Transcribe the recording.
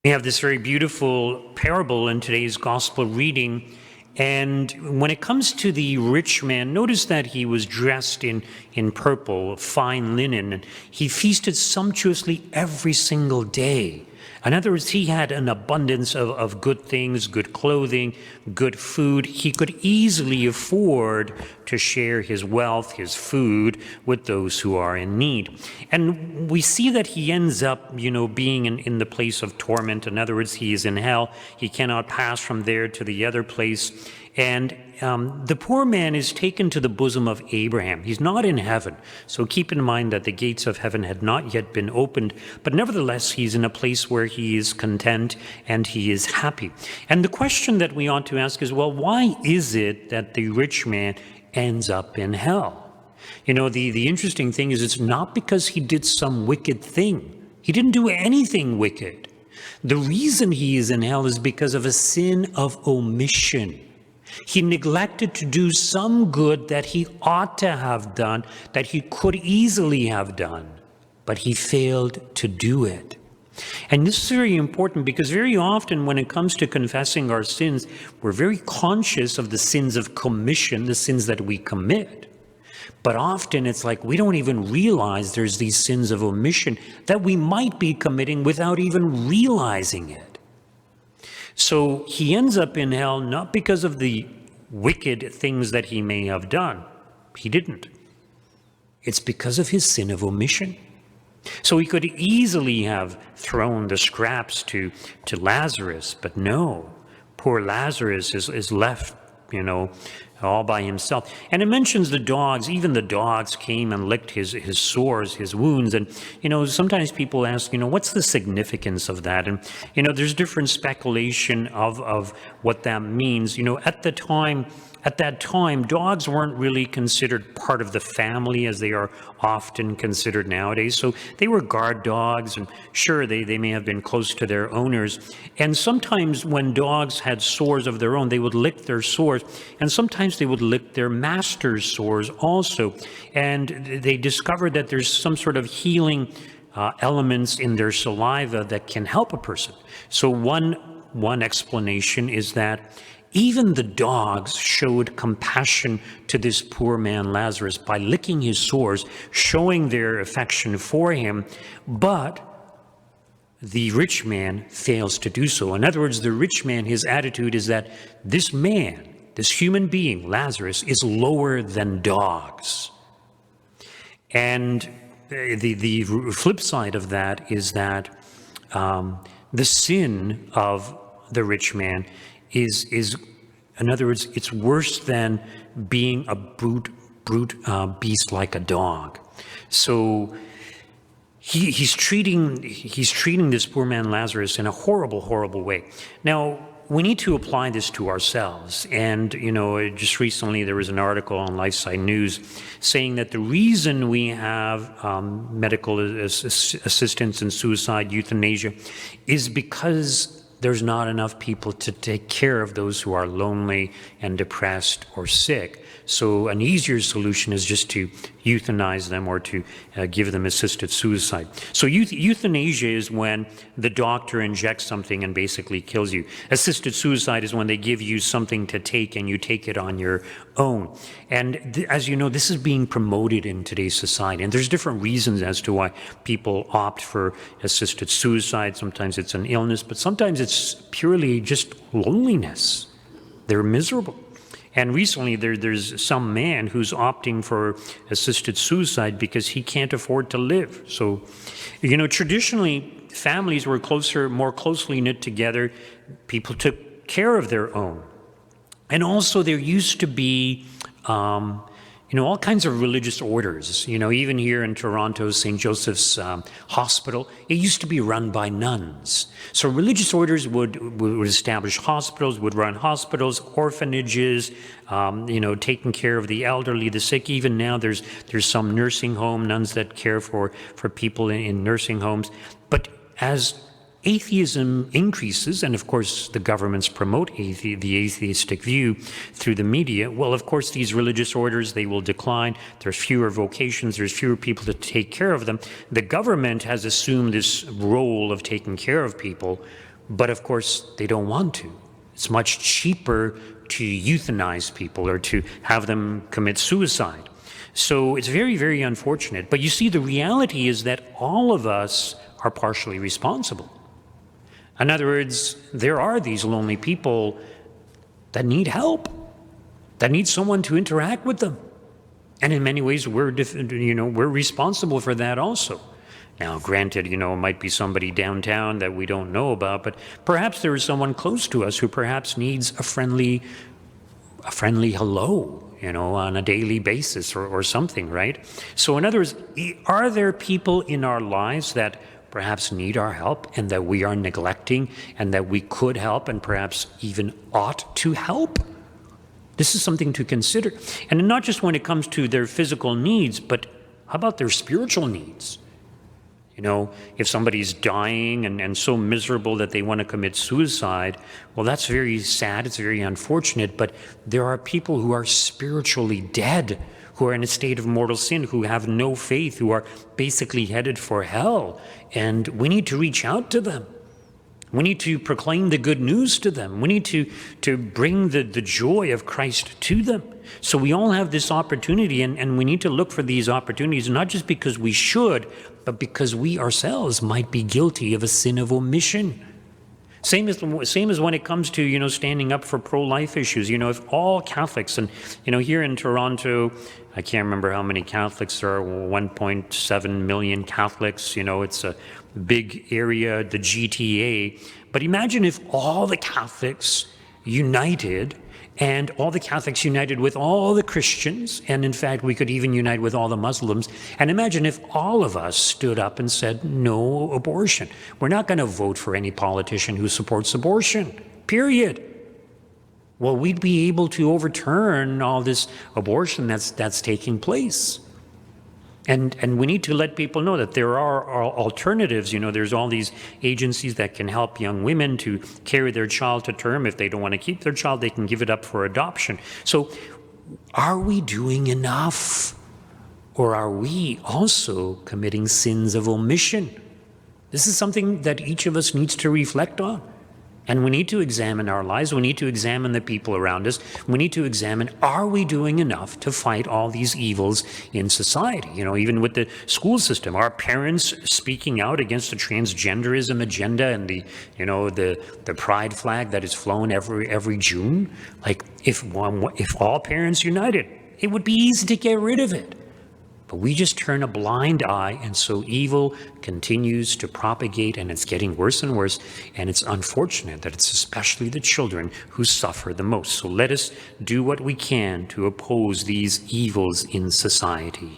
We have this very beautiful parable in today's gospel reading. And when it comes to the rich man, notice that he was dressed in purple, fine linen, and he feasted sumptuously every single day. In other words, he had an abundance of good things, good clothing, good food. He could easily afford to share his wealth, his food, with those who are in need. And we see that he ends up, being in the place of torment. In other words, he is in hell. He cannot pass from there to the other place. And the poor man is taken to the bosom of Abraham. He's not in heaven. So keep in mind that the gates of heaven had not yet been opened. But nevertheless, he's in a place where he is content and he is happy. And the question that we ought to ask is, well, why is it that the rich man ends up in hell? The interesting thing is it's not because he did some wicked thing. He didn't do anything wicked. The reason he is in hell is because of a sin of omission. He neglected to do some good that he ought to have done, that he could easily have done, but he failed to do it. And this is very important because very often when it comes to confessing our sins, we're very conscious of the sins of commission, the sins that we commit. But often it's like we don't even realize there's these sins of omission that we might be committing without even realizing it. So he ends up in hell not because of the wicked things that he may have done. He didn't. It's because of his sin of omission. So he could easily have thrown the scraps to Lazarus, but no. Poor Lazarus is left, all by himself. And it mentions the dogs. Even the dogs came and licked his sores, his wounds. And, sometimes people ask, what's the significance of that? And, there's different speculation of what that means. At that time, dogs weren't really considered part of the family as they are often considered nowadays. So they were guard dogs, and sure, they may have been close to their owners. And sometimes when dogs had sores of their own, they would lick their sores, and sometimes they would lick their master's sores also. And they discovered that there's some sort of healing elements in their saliva that can help a person. So one explanation is that even the dogs showed compassion to this poor man Lazarus by licking his sores, showing their affection for him, but the rich man fails to do so. In other words, the rich man, his attitude is that this man, this human being, Lazarus, is lower than dogs. And the flip side of that is that the sin of the rich man is in other words, it's worse than being a brute beast like a dog. So he's treating this poor man Lazarus in a horrible, horrible way. Now, we need to apply this to ourselves. And, just recently there was an article on Lifeside News saying that the reason we have medical assistance in suicide, euthanasia, is because there's not enough people to take care of those who are lonely and depressed or sick. So an easier solution is just to euthanize them or to give them assisted suicide. So euthanasia is when the doctor injects something and basically kills you. Assisted suicide is when they give you something to take and you take it on your own. And as you know, this is being promoted in today's society. And there's different reasons as to why people opt for assisted suicide. Sometimes it's an illness, but sometimes it's purely just loneliness. They're miserable. And recently there's some man who's opting for assisted suicide because he can't afford to live. So, traditionally families were more closely knit together. People took care of their own. And also there used to be all kinds of religious orders. Even here in Toronto, St. Joseph's Hospital, it used to be run by nuns. So religious orders would establish hospitals, would run hospitals, orphanages, taking care of the elderly, the sick. Even now there's some nursing home, nuns that care for people in nursing homes. But as atheism increases, and of course the governments promote the atheistic view through the media, well, of course these religious orders, they will decline. There's fewer vocations, there's fewer people to take care of them. The government has assumed this role of taking care of people, But of course, they don't want to. It's much cheaper to euthanize people or to have them commit suicide. So it's very, very unfortunate. But you see, the reality is that all of us are partially responsible. In other words, there are these lonely people that need help, that need someone to interact with them. And in many ways, we're responsible for that also. Now, granted, it might be somebody downtown that we don't know about, but perhaps there is someone close to us who perhaps needs a friendly hello, on a daily basis or something, right? So in other words, are there people in our lives that perhaps need our help and that we are neglecting and that we could help and perhaps even ought to help? This is something to consider. And not just when it comes to their physical needs, but how about their spiritual needs? If somebody's dying and so miserable that they want to commit suicide, well, that's very sad, it's very unfortunate, but there are people who are spiritually dead, who are in a state of mortal sin, who have no faith, who are basically headed for hell, and we need to reach out to them. We need to proclaim the good news to them. We need to bring the joy of Christ to them. So we all have this opportunity, and we need to look for these opportunities, not just because we should, but because we ourselves might be guilty of a sin of omission. Same as when it comes to, standing up for pro-life issues. If all Catholics, and, here in Toronto, I can't remember how many Catholics there are, 1.7 million Catholics, it's a big area, the GTA. But imagine if all the Catholics united, and all the Catholics united with all the Christians, and in fact, we could even unite with all the Muslims. And imagine if all of us stood up and said, no abortion. We're not going to vote for any politician who supports abortion, period. Well, we'd be able to overturn all this abortion that's taking place. And we need to let people know that there are alternatives. There's all these agencies that can help young women to carry their child to term. If they don't want to keep their child, they can give it up for adoption. So are we doing enough? Or are we also committing sins of omission? This is something that each of us needs to reflect on. And we need to examine our lives. We need to examine the people around us. We need to examine, are we doing enough to fight all these evils in society? Even with the school system, are parents speaking out against the transgenderism agenda and the pride flag that is flown every June? Like, if all parents united, it would be easy to get rid of it. But we just turn a blind eye, and so evil continues to propagate, and it's getting worse and worse, and it's unfortunate that it's especially the children who suffer the most. So let us do what we can to oppose these evils in society.